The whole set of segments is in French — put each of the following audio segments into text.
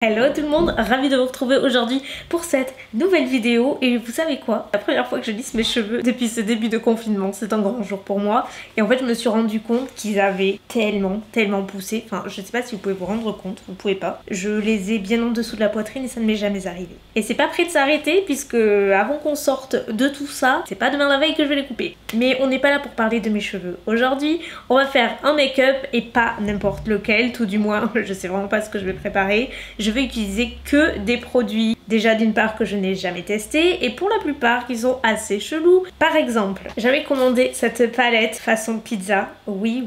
Hello tout le monde, ravie de vous retrouver aujourd'hui pour cette nouvelle vidéo. Et vous savez quoi? La première fois que je lisse mes cheveux depuis ce début de confinement, c'est un grand jour pour moi. Et en fait je me suis rendu compte qu'ils avaient tellement poussé. Enfin je sais pas si vous pouvez vous rendre compte, vous pouvez pas. Je les ai bien en dessous de la poitrine et ça ne m'est jamais arrivé. Et c'est pas prêt de s'arrêter puisque avant qu'on sorte de tout ça, c'est pas demain la veille que je vais les couper. Mais on n'est pas là pour parler de mes cheveux. Aujourd'hui on va faire un make-up et pas n'importe lequel, tout du moins je sais vraiment pas ce que je vais préparer. Je vais utiliser que des produits déjà d'une part que je n'ai jamais testé et pour la plupart qui sont assez chelous. Par exemple, j'avais commandé cette palette façon pizza. Oui,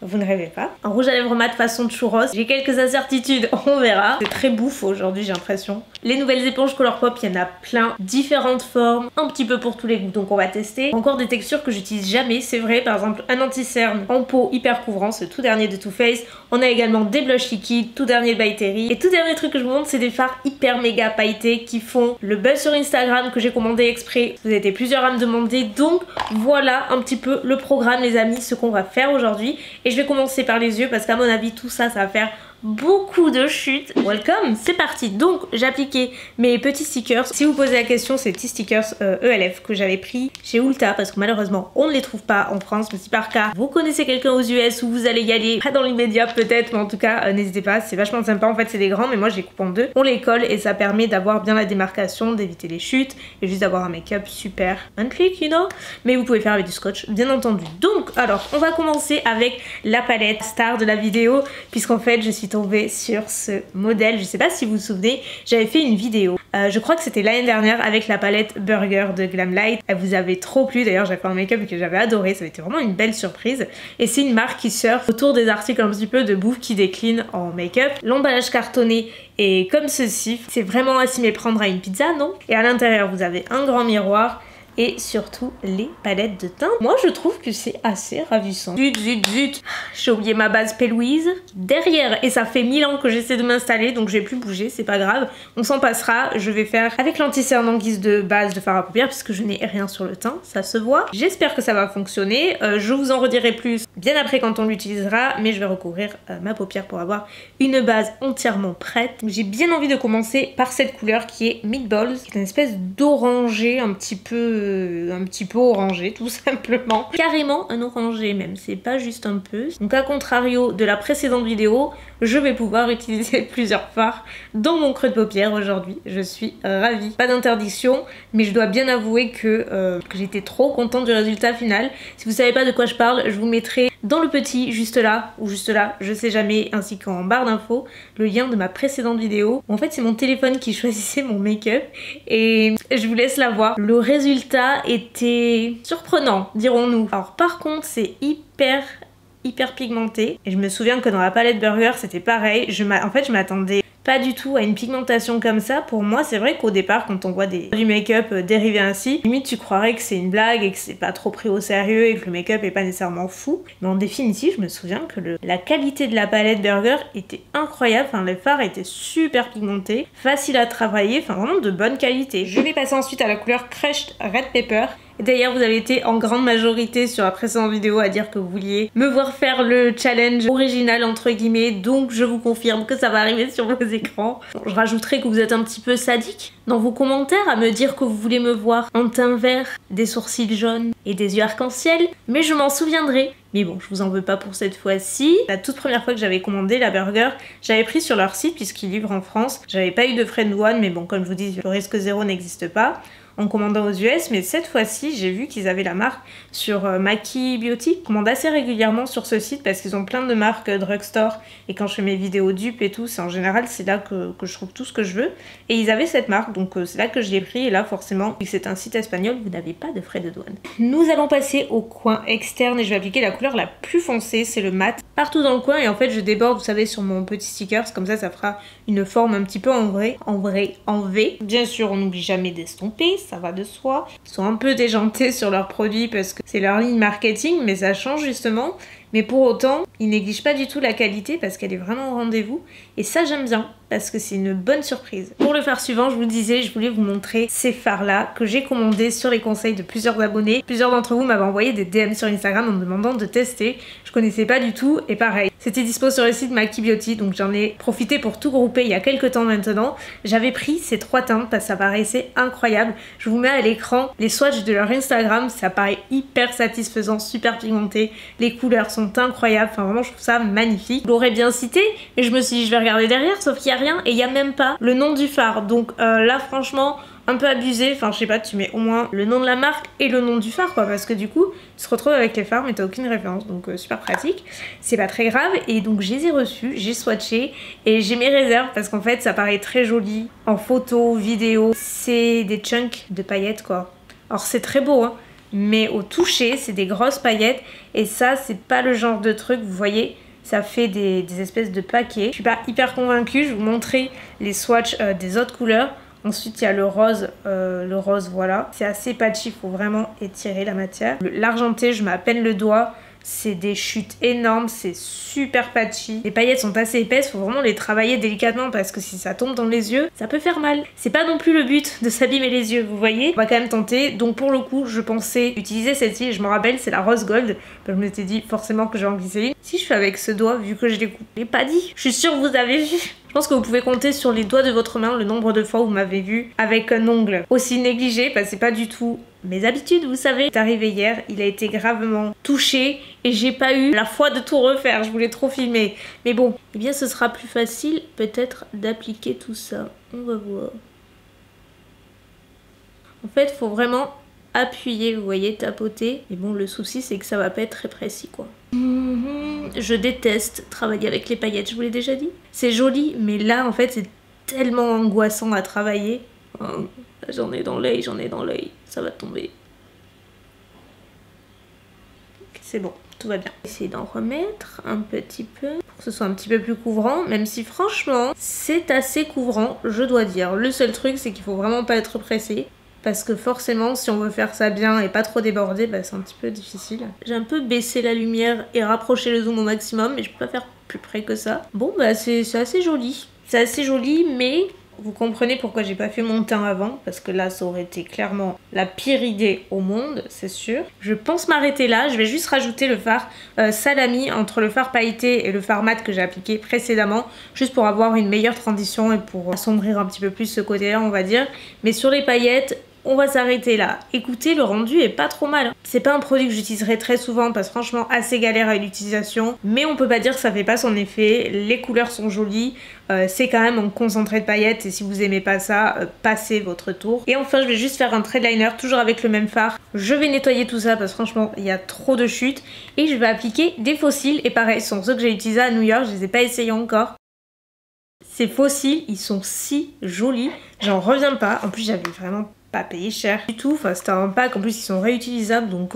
vous ne rêvez pas. Un rouge à lèvres mat façon churros. J'ai quelques incertitudes, on verra. C'est très bouffe aujourd'hui j'ai l'impression. Les nouvelles éponges Colourpop, il y en a plein, différentes formes, un petit peu pour tous les goûts, donc on va tester. Encore des textures que j'utilise jamais, c'est vrai, par exemple un anti-cerne en peau hyper couvrant, ce tout dernier de Too Faced. On a également des blushs liquides, tout dernier de By Terry. Et tout dernier truc que je vous montre, c'est des fards hyper méga pailletés qui font le buzz sur Instagram que j'ai commandé exprès. Vous avez été plusieurs à me demander, donc voilà un petit peu le programme les amis, ce qu'on va faire aujourd'hui. Et je vais commencer par les yeux parce qu'à mon avis tout ça, ça va faire beaucoup de chutes. Welcome, c'est parti. Donc j'ai appliqué mes petits stickers. Si vous posez la question, ces petits stickers ELF que j'avais pris chez Ulta parce que malheureusement on ne les trouve pas en France. Mais si par cas vous connaissez quelqu'un aux US où vous allez y aller, pas dans l'immédiat peut-être, mais en tout cas n'hésitez pas, c'est vachement sympa. En fait c'est des grands mais moi je les coupe en deux. On les colle et ça permet d'avoir bien la démarcation, d'éviter les chutes et juste d'avoir un make-up super un clic, you know. Mais vous pouvez faire avec du scotch bien entendu. Donc alors on va commencer avec la palette star de la vidéo puisqu'en fait je suis tombée sur ce modèle. Je sais pas si vous vous souvenez, j'avais fait une vidéo, je crois que c'était l'année dernière avec la palette Burger de Glamlight. Elle vous avait trop plu, d'ailleurs j'avais fait un make-up que j'avais adoré, ça avait été vraiment une belle surprise. Et c'est une marque qui surfe autour des articles un petit peu de bouffe qui déclinent en make-up. L'emballage cartonné est comme ceci, c'est vraiment à s'y méprendre à une pizza, non? Et à l'intérieur vous avez un grand miroir et surtout les palettes de teint. Moi je trouve que c'est assez ravissant. Zut, j'ai oublié ma base P-Louise derrière et ça fait 1000 ans que j'essaie de m'installer donc je vais plus bouger, c'est pas grave, on s'en passera. Je vais faire avec l'anti-cerne en guise de base de fard à paupières puisque je n'ai rien sur le teint, ça se voit. J'espère que ça va fonctionner, je vous en redirai plus bien après quand on l'utilisera, mais je vais recouvrir ma paupière pour avoir une base entièrement prête. J'ai bien envie de commencer par cette couleur qui est Meatballs, qui est une espèce d'orangé un petit peu orangé tout simplement, carrément un orangé même, c'est pas juste un peu. Donc à contrario de la précédente vidéo, je vais pouvoir utiliser plusieurs fards dans mon creux de paupière aujourd'hui, je suis ravie. Pas d'interdiction, mais je dois bien avouer que j'étais trop contente du résultat final. Si vous savez pas de quoi je parle, je vous mettrai dans le petit juste là ou juste là, je sais jamais, ainsi qu'en barre d'infos, le lien de ma précédente vidéo. En fait c'est mon téléphone qui choisissait mon make-up et je vous laisse la voir. Le résultat était surprenant, dirons-nous. Alors par contre c'est hyper pigmenté et je me souviens que dans la palette Burger c'était pareil. En fait je m'attendais pas du tout à une pigmentation comme ça. Pour moi c'est vrai qu'au départ quand on voit du make-up dérivé ainsi, limite tu croirais que c'est une blague et que c'est pas trop pris au sérieux et que le make-up est pas nécessairement fou. Mais en définitive je me souviens que la qualité de la palette Burger était incroyable. Enfin les fards étaient super pigmentés, facile à travailler, enfin vraiment de bonne qualité. Je vais passer ensuite à la couleur Crushed Red Pepper. D'ailleurs vous avez été en grande majorité sur la précédente vidéo à dire que vous vouliez me voir faire le challenge original entre guillemets, donc je vous confirme que ça va arriver sur vos écrans. Bon, je rajouterai que vous êtes un petit peu sadique dans vos commentaires à me dire que vous voulez me voir en teint vert, des sourcils jaunes et des yeux arc-en-ciel, mais je m'en souviendrai. Mais bon, je vous en veux pas pour cette fois-ci. La toute première fois que j'avais commandé la Burger, j'avais pris sur leur site puisqu'ils livrent en France. J'avais pas eu de frais de douane, mais bon, comme je vous dis, le risque zéro n'existe pas en commandant aux US, mais cette fois-ci j'ai vu qu'ils avaient la marque sur Maki Beauty. Je commande assez régulièrement sur ce site parce qu'ils ont plein de marques drugstore et quand je fais mes vidéos dupes et tout, c'est en général c'est là que je trouve tout ce que je veux et ils avaient cette marque donc c'est là que je l'ai pris et là forcément vu que c'est un site espagnol vous n'avez pas de frais de douane. Nous allons passer au coin externe et je vais appliquer la couleur la plus foncée, c'est le mat, partout dans le coin et en fait je déborde vous savez sur mon petit sticker, comme ça fera une forme un petit peu en V. Bien sûr on n'oublie jamais d'estomper, ça va de soi. Ils sont un peu déjantés sur leurs produits parce que c'est leur ligne marketing, mais ça change justement. Mais pour autant, ils négligent pas du tout la qualité parce qu'elle est vraiment au rendez-vous. Et ça, j'aime bien. parce que c'est une bonne surprise. Pour le fard suivant, je vous disais, je voulais vous montrer ces fards là que j'ai commandés sur les conseils de plusieurs abonnés. Plusieurs d'entre vous m'avaient envoyé des DM sur Instagram en me demandant de tester. Je connaissais pas du tout et pareil, c'était dispo sur le site Maki Beauty, donc j'en ai profité pour tout grouper il y a quelques temps maintenant. J'avais pris ces 3 teintes parce que ça paraissait incroyable. Je vous mets à l'écran les swatchs de leur Instagram, ça paraît hyper satisfaisant, super pigmenté, les couleurs sont incroyables, enfin vraiment je trouve ça magnifique. Je l'aurais bien cité, mais je me suis dit je vais regarder derrière, sauf qu'il n'y a rien et il n'y a même pas le nom du fard, donc là franchement un peu abusé, enfin je sais pas, tu mets au moins le nom de la marque et le nom du fard quoi, parce que du coup tu te retrouves avec les fards mais t'as aucune référence, donc super pratique, c'est pas très grave. Et donc je les ai reçus, j'ai swatché et j'ai mes réserves parce qu'en fait ça paraît très joli en photo, vidéo, c'est des chunks de paillettes quoi. Alors c'est très beau hein, mais au toucher c'est des grosses paillettes et ça c'est pas le genre de truc, vous voyez, ça fait des espèces de paquets. Je suis pas hyper convaincue, je vais vous montrer les swatchs des autres couleurs. Ensuite il y a le rose voilà, c'est assez patchy, il faut vraiment étirer la matière. L'argenté, je mets à peine le doigt, c'est des chutes énormes, c'est super patchy. Les paillettes sont assez épaisses, faut vraiment les travailler délicatement parce que si ça tombe dans les yeux, ça peut faire mal. C'est pas non plus le but de s'abîmer les yeux, vous voyez. On va quand même tenter, donc pour le coup, je pensais utiliser celle-ci, je me rappelle, c'est la rose gold. Je m'étais dit forcément que j'en glisser une. Si je fais avec ce doigt, vu que je l'ai coupé, pas dit, je suis sûre que vous avez vu. Je pense que vous pouvez compter sur les doigts de votre main le nombre de fois où vous m'avez vu avec un ongle aussi négligé, parce que c'est pas du tout mes habitudes, vous savez. C'est arrivé hier, il a été gravement touché et j'ai pas eu la foi de tout refaire, je voulais trop filmer. Mais bon, eh bien ce sera plus facile peut-être d'appliquer tout ça. On va voir. En fait, faut vraiment appuyer, vous voyez, tapoter. Et bon, le souci c'est que ça va pas être très précis quoi. Je déteste travailler avec les paillettes, je vous l'ai déjà dit. C'est joli, mais là en fait c'est tellement angoissant à travailler. Oh, j'en ai dans l'œil, ça va tomber. C'est bon, tout va bien. Essayer d'en remettre un petit peu pour que ce soit un petit peu plus couvrant, même si franchement c'est assez couvrant, je dois dire. Le seul truc c'est qu'il faut vraiment pas être pressé. Parce que forcément, si on veut faire ça bien et pas trop déborder, bah, c'est un petit peu difficile. J'ai un peu baissé la lumière et rapproché le zoom au maximum, mais je peux pas faire plus près que ça. Bon, bah c'est assez joli. C'est assez joli, mais vous comprenez pourquoi j'ai pas fait mon teint avant, parce que là, ça aurait été clairement la pire idée au monde, c'est sûr. Je pense m'arrêter là. Je vais juste rajouter le fard salami entre le fard pailleté et le fard mat que j'ai appliqué précédemment, juste pour avoir une meilleure transition et pour assombrir un petit peu plus ce côté-là, on va dire. Mais sur les paillettes, on va s'arrêter là. Écoutez, le rendu est pas trop mal. Hein. C'est pas un produit que j'utiliserai très souvent parce que franchement assez galère à l'utilisation. Mais on peut pas dire que ça fait pas son effet. Les couleurs sont jolies. C'est quand même un concentré de paillettes et si vous aimez pas ça, passez votre tour. Et enfin je vais juste faire un trait de liner toujours avec le même fard. Je vais nettoyer tout ça parce que franchement il y a trop de chutes. Et je vais appliquer des fossiles. Et pareil, ce sont ceux que j'ai utilisés à New York. Je les ai pas essayés encore. Ces fossiles, ils sont si jolis. J'en reviens pas. En plus j'avais vraiment pas payé cher du tout, enfin c'était un pack, en plus ils sont réutilisables donc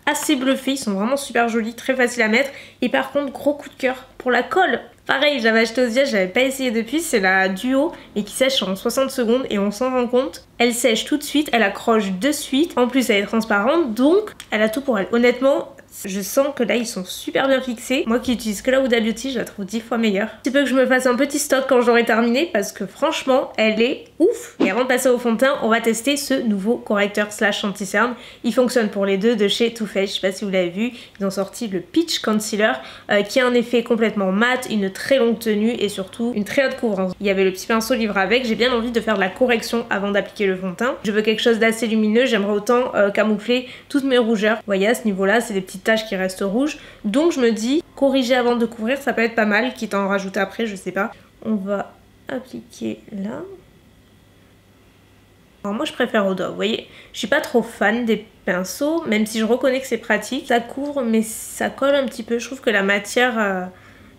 assez bluffés, ils sont vraiment super jolis, très faciles à mettre. Et par contre gros coup de cœur pour la colle. Pareil, j'avais acheté aux Zia, j'avais pas essayé depuis, c'est la Duo et qui sèche en 60 secondes et on s'en rend compte. Elle sèche tout de suite, elle accroche de suite, en plus elle est transparente donc elle a tout pour elle. Honnêtement, je sens que là ils sont super bien fixés. Moi qui utilise que la Huda Beauty, je la trouve 10 fois meilleure. Il peut que je me fasse un petit stock quand j'aurai terminé parce que franchement elle est ouf. Et avant de passer au fond de teint, on va tester ce nouveau correcteur slash anti-cerne. Il fonctionne pour les deux de chez Too Faced, je sais pas si vous l'avez vu. Ils ont sorti le Peach Concealer qui a un effet complètement mat, une très longue tenue et surtout une très haute couvrance. Il y avait le petit pinceau livré avec, j'ai bien envie de faire de la correction avant d'appliquer le fond de teint. Je veux quelque chose d'assez lumineux, j'aimerais autant camoufler toutes mes rougeurs. Vous voyez à ce niveau là, c'est des petites taches qui restent rouges. Donc je me dis, corriger avant de couvrir, ça peut être pas mal, quitte à en rajouter après, je sais pas. On va appliquer là. Alors moi je préfère au doigt, vous voyez, je suis pas trop fan des pinceaux, même si je reconnais que c'est pratique. Ça couvre mais ça colle un petit peu, je trouve que la matière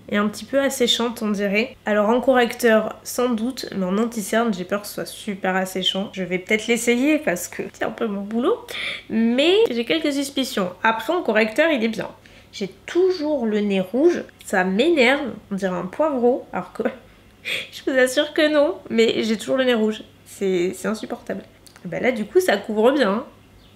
est un petit peu asséchante on dirait. Alors en correcteur sans doute, mais en anti-cerne j'ai peur que ce soit super asséchant. Je vais peut-être l'essayer parce que c'est un peu mon boulot, mais j'ai quelques suspicions. Après en correcteur il est bien. J'ai toujours le nez rouge, ça m'énerve, on dirait un poivreau, alors que je vous assure que non, mais j'ai toujours le nez rouge. C'est insupportable. Et ben là du coup ça couvre bien. Hein.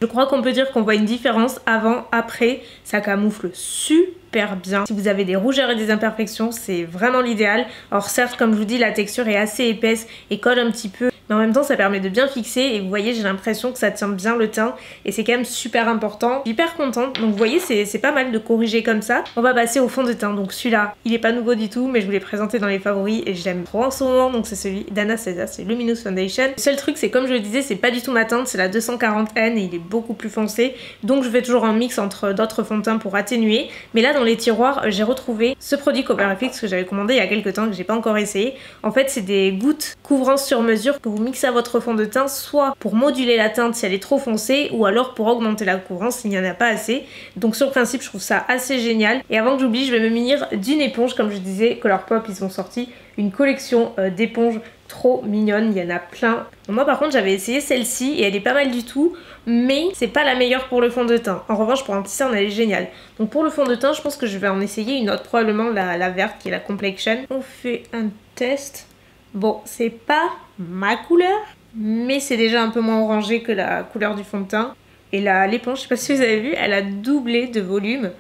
Je crois qu'on peut dire qu'on voit une différence avant, après, ça camoufle super bien. Si vous avez des rougeurs et des imperfections, c'est vraiment l'idéal. Alors certes, comme je vous dis, la texture est assez épaisse et colle un petit peu, mais en même temps ça permet de bien fixer et vous voyez, j'ai l'impression que ça tient bien le teint et c'est quand même super important. Je suis hyper contente, donc vous voyez, c'est pas mal de corriger comme ça. On va passer au fond de teint, donc celui-là, il est pas nouveau du tout, mais je vous l'ai présenté dans les favoris et je l'aime trop en ce moment, donc c'est celui d'Anastasia, c'est Luminous Foundation. Le seul truc, c'est comme je le disais, c'est pas du tout ma teinte, c'est la 240N et il est beaucoup plus foncé, donc je fais toujours un mix entre d'autres fonds de teint pour atténuer. Mais là dans les tiroirs, j'ai retrouvé ce produit CoverFX que j'avais commandé il y a quelques temps, que j'ai pas encore essayé. En fait, c'est des gouttes couvrance sur mesure que vous mixez à votre fond de teint, soit pour moduler la teinte si elle est trop foncée, ou alors pour augmenter la couvrance s'il n'y en a pas assez. Donc sur le principe, je trouve ça assez génial. Et avant que j'oublie, je vais me munir d'une éponge. Comme je disais, Colourpop, ils ont sorti une collection d'éponges trop mignonne, il y en a plein. Moi par contre j'avais essayé celle-ci et elle est pas mal du tout, mais c'est pas la meilleure pour le fond de teint. En revanche pour anti-cerne elle est géniale. Donc pour le fond de teint je pense que je vais en essayer une autre, probablement la verte qui est la Complexion. On fait un test. Bon, c'est pas ma couleur, mais c'est déjà un peu moins orangé que la couleur du fond de teint. Et là l'éponge, je sais pas si vous avez vu, elle a doublé de volume.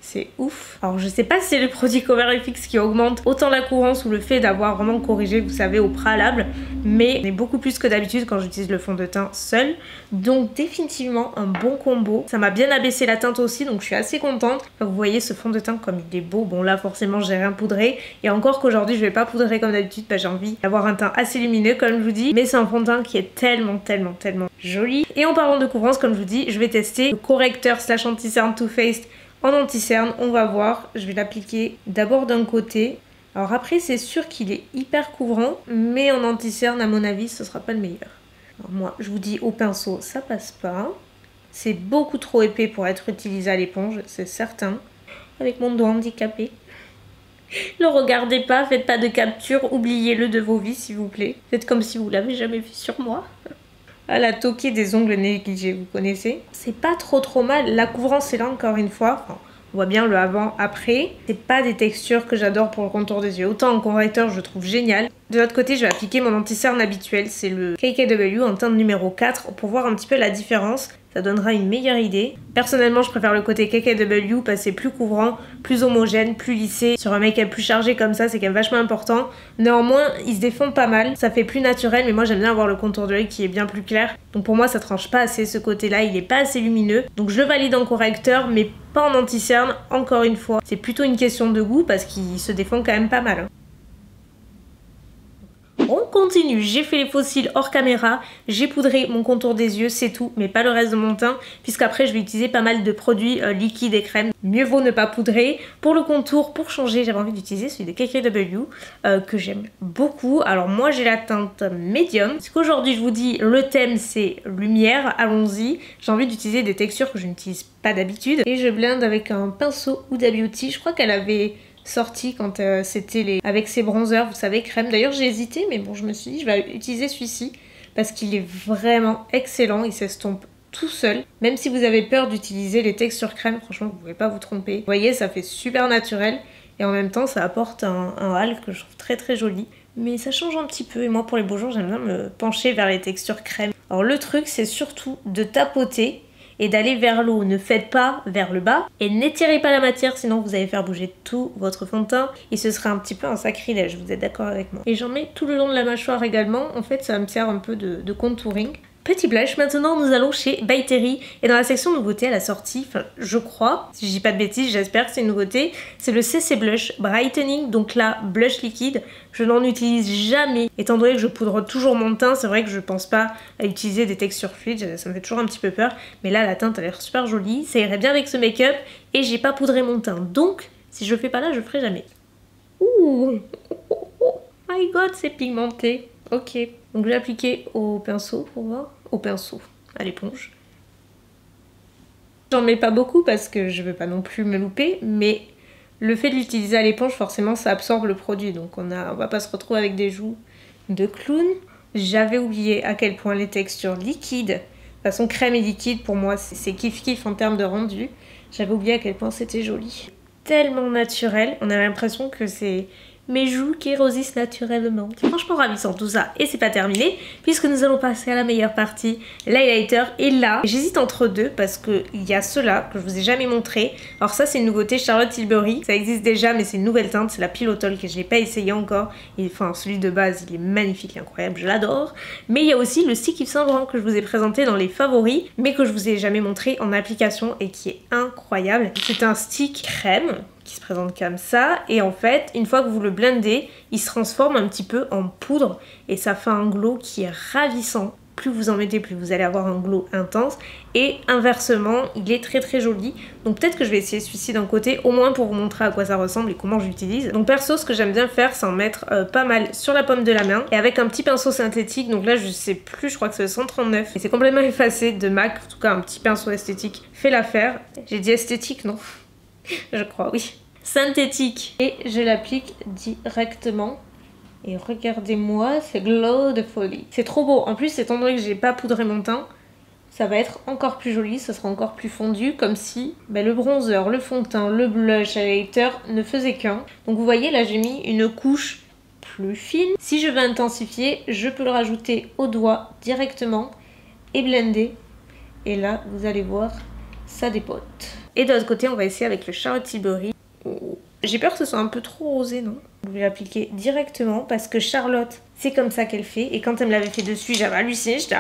C'est ouf. Alors je sais pas si c'est le produit CoverFX qui augmente autant la couvrance ou le fait d'avoir vraiment corrigé, vous savez, au préalable, mais on est beaucoup plus que d'habitude quand j'utilise le fond de teint seul. Donc définitivement un bon combo. Ça m'a bien abaissé la teinte aussi, donc je suis assez contente. Donc, vous voyez ce fond de teint comme il est beau. Bon là forcément j'ai rien poudré, et encore qu'aujourd'hui je vais pas poudrer comme d'habitude, j'ai envie d'avoir un teint assez lumineux comme je vous dis, mais c'est un fond de teint qui est tellement joli. Et en parlant de couvrance, comme je vous dis, je vais tester le correcteur slash anti-cerne Too Faced en anti-cerne. On va voir, je vais l'appliquer d'abord d'un côté. Alors après c'est sûr qu'il est hyper couvrant, mais en anti-cerne à mon avis ce sera pas le meilleur. Alors moi je vous dis au pinceau ça passe pas. C'est beaucoup trop épais pour être utilisé à l'éponge, c'est certain. Avec mon doigt handicapé. Ne regardez pas, faites pas de capture, oubliez-le de vos vies s'il vous plaît. Faites comme si vous l'avez jamais vu sur moi. Ah, la toquée des ongles négligés, vous connaissez? C'est pas trop mal, la couvrance est là encore une fois. Enfin, on voit bien le avant après. C'est pas des textures que j'adore pour le contour des yeux. Autant en correcteur je trouve génial. De l'autre côté je vais appliquer mon anti-cerne habituel, c'est le KKW en teinte numéro 4 pour voir un petit peu la différence. Ça donnera une meilleure idée. Personnellement, je préfère le côté KKW parce que c'est plus couvrant, plus homogène, plus lissé. Sur un make-up plus chargé comme ça, c'est quand même vachement important. Néanmoins, il se défond pas mal. Ça fait plus naturel, mais moi j'aime bien avoir le contour de l'œil qui est bien plus clair. Donc pour moi, ça tranche pas assez ce côté-là, il est pas assez lumineux. Donc je le valide en correcteur, mais pas en anti-cerne, encore une fois. C'est plutôt une question de goût parce qu'il se défend quand même pas mal. On continue, j'ai fait les faux cils hors caméra, j'ai poudré mon contour des yeux, c'est tout, mais pas le reste de mon teint, puisqu'après je vais utiliser pas mal de produits liquides et crèmes. Mieux vaut ne pas poudrer. Pour le contour, pour changer, j'avais envie d'utiliser celui de KKW, que j'aime beaucoup. Alors moi j'ai la teinte médium, parce qu'aujourd'hui je vous dis le thème c'est lumière, allons-y. J'ai envie d'utiliser des textures que je n'utilise pas d'habitude, et je blende avec un pinceau Huda Beauty. Je crois qu'elle avait sorti quand c'était avec ses bronzers, vous savez, crème. D'ailleurs j'ai hésité, mais bon je me suis dit je vais utiliser celui-ci parce qu'il est vraiment excellent, il s'estompe tout seul. Même si vous avez peur d'utiliser les textures crème, franchement vous pouvez pas vous tromper. Vous voyez, ça fait super naturel et en même temps ça apporte un halo que je trouve très joli. Mais ça change un petit peu et moi pour les beaux jours j'aime bien me pencher vers les textures crème. Alors le truc c'est surtout de tapoter et d'aller vers le haut. Ne faites pas vers le bas et n'étirez pas la matière, sinon vous allez faire bouger tout votre fond de teint et ce serait un petit peu un sacrilège, vous êtes d'accord avec moi? Et j'en mets tout le long de la mâchoire également, en fait ça me sert un peu de contouring. Petit blush, maintenant nous allons chez By Terry et dans la section nouveauté à la sortie, enfin je crois, si je dis pas de bêtises, j'espère que c'est une nouveauté, c'est le CC Blush Brightening, donc là blush liquide. Je n'en utilise jamais, étant donné que je poudre toujours mon teint, c'est vrai que je pense pas à utiliser des textures fluides, ça me fait toujours un petit peu peur, mais là la teinte a l'air super jolie, ça irait bien avec ce make-up et j'ai pas poudré mon teint, donc si je le fais pas là je le ferai jamais. Ouh, my god c'est pigmenté. Ok, donc je vais appliquer au pinceau pour voir. Au pinceau, à l'éponge. J'en mets pas beaucoup parce que je veux pas non plus me louper, mais le fait de l'utiliser à l'éponge, forcément ça absorbe le produit. Donc on va pas se retrouver avec des joues de clown. J'avais oublié à quel point les textures liquides, de toute façon crème et liquide pour moi c'est kiff kiff en termes de rendu. J'avais oublié à quel point c'était joli. Tellement naturel, on a l'impression que c'est mes joues qui rosissent naturellement. C'est franchement ravissant tout ça. Et c'est pas terminé puisque nous allons passer à la meilleure partie, l'highlighter. Et là, j'hésite entre deux parce qu'il y a ceux-là que je vous ai jamais montré. Alors ça c'est une nouveauté Charlotte Tilbury. Ça existe déjà mais c'est une nouvelle teinte, c'est la Pilotol que je n'ai pas essayé encore. Et enfin celui de base il est magnifique, incroyable, je l'adore. Mais il y a aussi le stick Yves Saint Laurent que je vous ai présenté dans les favoris mais que je vous ai jamais montré en application et qui est incroyable. C'est un stick crème qui se présente comme ça et en fait une fois que vous le blendez il se transforme un petit peu en poudre et ça fait un glow qui est ravissant. Plus vous en mettez plus vous allez avoir un glow intense et inversement il est très joli. Donc peut-être que je vais essayer celui-ci d'un côté au moins pour vous montrer à quoi ça ressemble et comment j'utilise. Donc perso ce que j'aime bien faire c'est en mettre pas mal sur la paume de la main et avec un petit pinceau synthétique. Donc là je sais plus, je crois que c'est le 139 et c'est complètement effacé de MAC. En tout cas un petit pinceau esthétique fait l'affaire. J'ai dit esthétique non? Je crois oui. Synthétique et je l'applique directement. Et regardez-moi, c'est glow de folie. C'est trop beau. En plus, étant donné que j'ai pas poudré mon teint, ça va être encore plus joli, ça sera encore plus fondu, comme si le bronzer, le fond de teint, le blush, highlighter ne faisaient qu'un. Donc vous voyez, là j'ai mis une couche plus fine. Si je veux intensifier, je peux le rajouter au doigt directement et blender. Et là, vous allez voir, ça dépote. Et de l'autre côté, on va essayer avec le Charlotte Tilbury. J'ai peur que ce soit un peu trop rosé, non? Je vais l'appliquer directement parce que Charlotte, c'est comme ça qu'elle fait. Et quand elle me l'avait fait dessus, j'avais halluciné. J'étais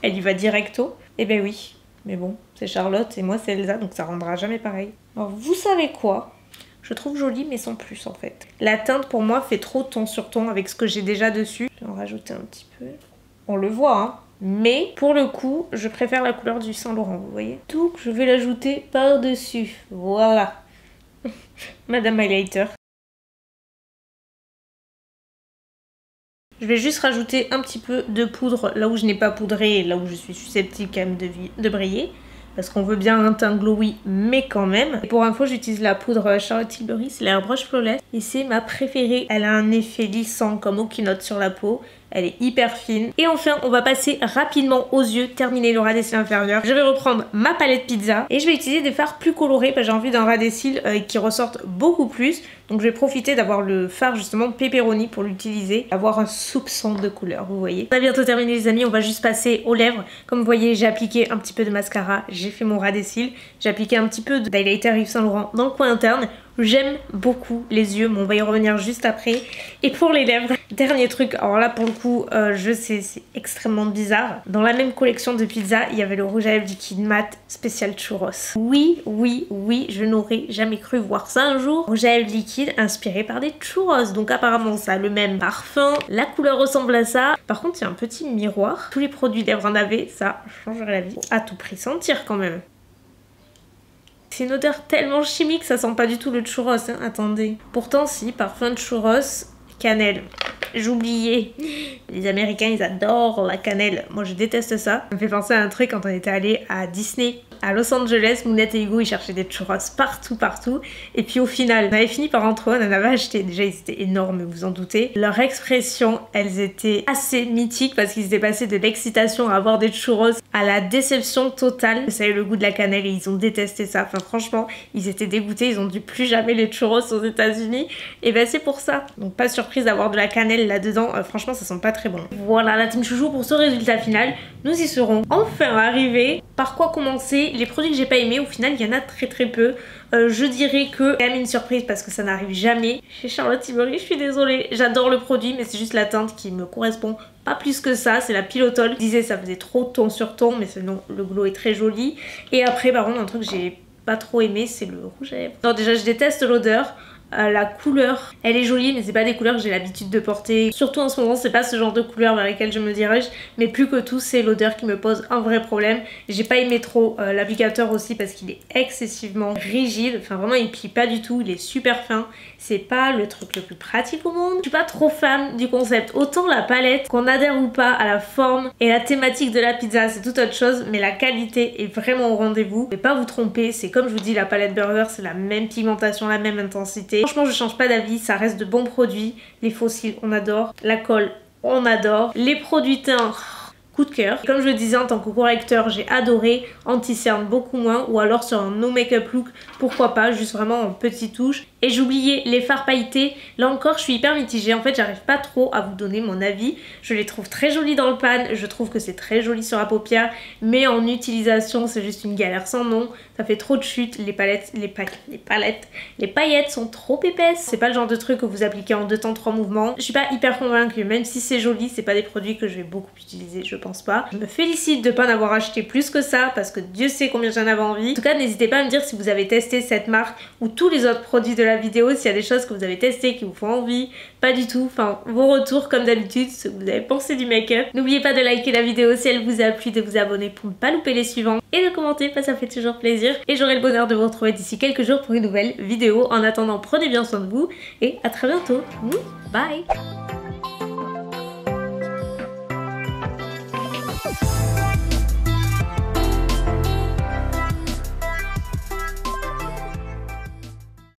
elle y va directo. Et ben oui, mais bon, c'est Charlotte et moi c'est Elsa, donc ça rendra jamais pareil. Alors vous savez quoi? Je trouve joli mais sans plus en fait. La teinte pour moi fait trop ton sur ton avec ce que j'ai déjà dessus. Je vais en rajouter un petit peu. On le voit, hein. Mais pour le coup, je préfère la couleur du Saint Laurent, vous voyez. Donc je vais l'ajouter par-dessus. Voilà. Madame Highlighter. Je vais juste rajouter un petit peu de poudre là où je n'ai pas poudré et là où je suis susceptible quand même de briller. Parce qu'on veut bien un teint glowy, mais quand même. Et pour info, j'utilise la poudre Charlotte Tilbury, c'est l'Airbrush Flawless. Et c'est ma préférée. Elle a un effet lissant comme aucune autre sur la peau. Elle est hyper fine. Et enfin, on va passer rapidement aux yeux, terminer le ras des cils inférieur. Je vais reprendre ma palette pizza et je vais utiliser des fards plus colorés parce que j'ai envie d'un ras des cils qui ressorte beaucoup plus. Donc je vais profiter d'avoir le fard justement pepperoni pour l'utiliser, avoir un soupçon de couleur, vous voyez. On a bientôt terminé les amis, on va juste passer aux lèvres. Comme vous voyez, j'ai appliqué un petit peu de mascara, j'ai fait mon ras des cils, j'ai appliqué un petit peu d'highlighter Yves Saint Laurent dans le coin interne. J'aime beaucoup les yeux, mais on va y revenir juste après. Et pour les lèvres, dernier truc, alors là pour le coup, je sais, c'est extrêmement bizarre. Dans la même collection de pizza, il y avait le rouge à lèvres liquide mat spécial churros. Oui, je n'aurais jamais cru voir ça un jour. Rouge à lèvres liquide inspiré par des churros. Donc apparemment ça a le même parfum, la couleur ressemble à ça. Par contre, il y a un petit miroir. Tous les produits lèvres en avaient, ça changerait la vie. Faut à tout prix sentir quand même. C'est une odeur tellement chimique, ça sent pas du tout le churros, hein. Attendez. Pourtant si, parfum de churros, cannelle. J'oubliais. Les Américains, ils adorent la cannelle. Moi, je déteste ça. Ça me fait penser à un truc quand on était allé à Disney. À Los Angeles, Mounette et Hugo, ils cherchaient des churros partout. Et puis au final, on avait fini par en trouver, on en avait acheté. Déjà, ils étaient énormes, vous en doutez. Leurs expressions, elles étaient assez mythiques parce qu'ils étaient passés de l'excitation à avoir des churros à la déception totale. Ça a eu le goût de la cannelle et ils ont détesté ça. Enfin, franchement, ils étaient dégoûtés. Ils ont dit plus jamais les churros aux États-Unis. Et ben, c'est pour ça. Donc, pas surprise d'avoir de la cannelle là-dedans. Franchement, ça sent pas très bon. Voilà la team chouchou pour ce résultat final. Nous y serons enfin arrivés. Par quoi commencer? Les produits que j'ai pas aimés, au final, il y en a très peu. Je dirais que c'est quand même une surprise parce que ça n'arrive jamais. Chez Charlotte Tilbury, je suis désolée. J'adore le produit, mais c'est juste la teinte qui me correspond pas plus que ça. C'est la Pilotol. Je disais, ça faisait trop ton sur ton, mais sinon, le glow est très joli. Et après, par contre, un truc que j'ai pas trop aimé, c'est le rouge à lèvres. Non, déjà, je déteste l'odeur. La couleur, elle est jolie, mais c'est pas des couleurs que j'ai l'habitude de porter. Surtout en ce moment, c'est pas ce genre de couleur vers lesquelles je me dirige. Mais plus que tout, c'est l'odeur qui me pose un vrai problème. J'ai pas aimé trop l'applicateur aussi parce qu'il est excessivement rigide. Enfin vraiment, il plie pas du tout, il est super fin. C'est pas le truc le plus pratique au monde. Je suis pas trop fan du concept. Autant la palette, qu'on adhère ou pas à la forme et la thématique de la pizza, c'est tout autre chose. Mais la qualité est vraiment au rendez-vous. Vous pouvez pas vous tromper. C'est comme je vous dis, la palette burger, c'est la même pigmentation, la même intensité. Franchement, je change pas d'avis, ça reste de bons produits. Les fossiles, on adore. La colle, on adore. Les produits teints, coup de cœur. Comme je le disais, en tant que correcteur, j'ai adoré. Anti-cerne beaucoup moins. Ou alors sur un no make-up look, pourquoi pas, juste vraiment en petites touches. Et j'oubliais les fards pailletés. Là encore, je suis hyper mitigée. En fait, j'arrive pas trop à vous donner mon avis. Je les trouve très jolies dans le pan. Je trouve que c'est très joli sur la paupière. Mais en utilisation, c'est juste une galère sans nom. Ça fait trop de chutes. Les paillettes sont trop épaisses. C'est pas le genre de truc que vous appliquez en 2 temps 3 mouvements. Je suis pas hyper convaincue. Même si c'est joli, c'est pas des produits que je vais beaucoup utiliser, je pense pas. Je me félicite de pas en avoir acheté plus que ça parce que Dieu sait combien j'en avais envie. En tout cas, n'hésitez pas à me dire si vous avez testé cette marque ou tous les autres produits de la vidéo, s'il y a des choses que vous avez testées qui vous font envie, pas du tout, enfin vos retours comme d'habitude, ce que vous avez pensé du make-up. N'oubliez pas de liker la vidéo si elle vous a plu, de vous abonner pour ne pas louper les suivants et de commenter, ça fait toujours plaisir. Et j'aurai le bonheur de vous retrouver d'ici quelques jours pour une nouvelle vidéo. En attendant, prenez bien soin de vous et à très bientôt. Bye.